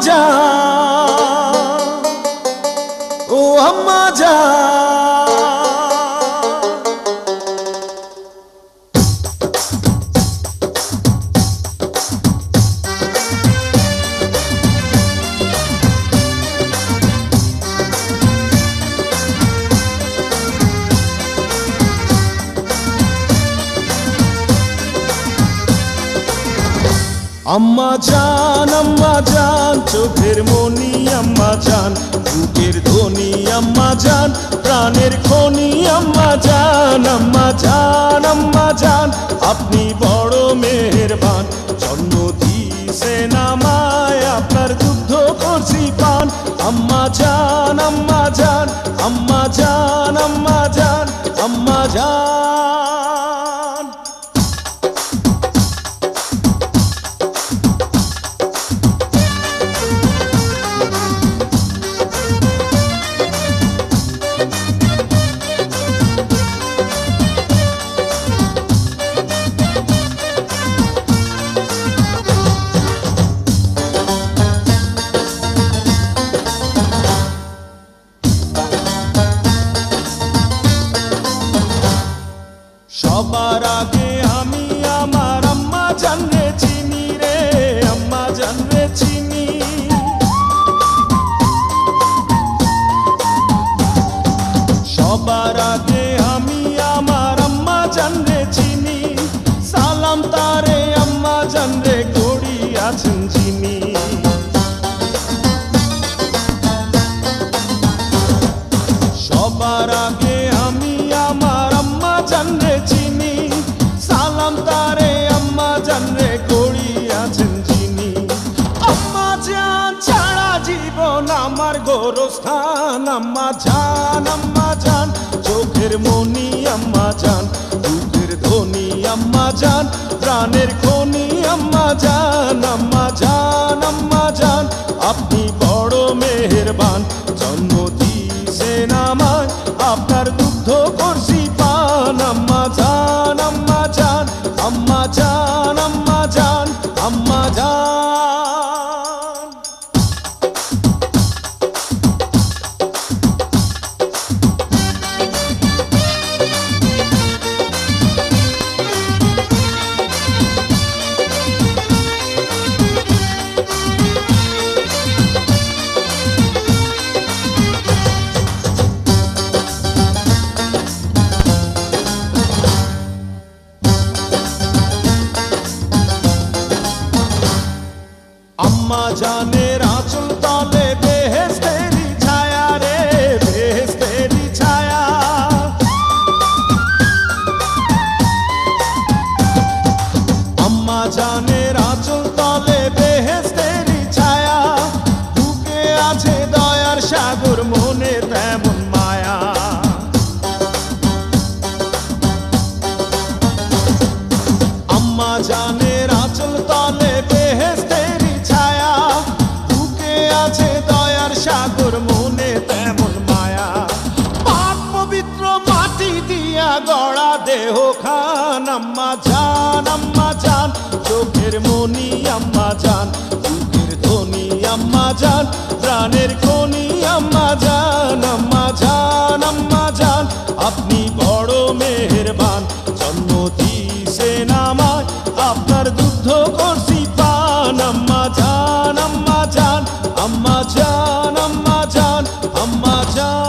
জান, ও আম্মা জান। আম্মা জান চোখের মনি আম্মা জান, বুকের ধ্বনি আম্মা জান, প্রাণের খনি আম্মা জান। আম্মা জান আপনি বড় মেহেরবান, জন্ম দিয়েছেন আমায়, আপনার দুগ্ধ করছি পান। আম্মা জান আম্মা জান আম্মা জান আম্মা জান আম্মা জান। সবার আগে আমি আমার আম্মা জানরে চিনি রে, আম্মা জানরে চিনি। সবার আগে আমি আমার আম্মা জানরে চিনি, সালাম তারে আম্মা জানরে করি আছেন যিনি। সবার আগে আমি আমার আম্মা জানরে চিনি, সালাম তারে আম্মা জানরে করি আছেন যিনি। আম্মা জান ছাড়া জীবন আমার গোরস্থান। আম্মা জান চোখের মনি আম্মা জান, বুকের ধ্বনি আম্মা জান, প্রাণের খনি আম্মা জান। আম্মা জান আপনি বড় মেহেরবান, জন্ম দিয়েছেন আমায়, আপনার দুগ্ধ করছি পান। আম্মা জান আম্মা জান আম্মা জান আম্মা জান আম্মা জান। আম্মা জানের আঁচল তলে বেহেশতেরি ছায়া রে, বেহেশতেরি ছায়া। আম্মা জানের আঁচল তলে বেহেশতেরি ছায়া, বুকে আছে দয়ার সাগর, মনে তেমন মায়া। আম্মা জানের আঁচল তলে বেহেশতেরি ছায়া, বুকে আছে দয়ার সাগর, মনে তেমন মায়া। পাক পবিত্র মাটি দিয়া গড়া দেহ খান। আম্মা জান চোখের মনি আম্মা জান, বুকের ধ্বনি আম্মা জান, প্রাণের খনি আম্মা জান। আম্মা জান আপনি বড় মেহেরবান, জন্ম দিয়েছেন আমায়, আপনার দুগ্ধ করছি পান। আম্মা জান আম্মা জান আম্মা জান আম্মা জান আম্মা জান।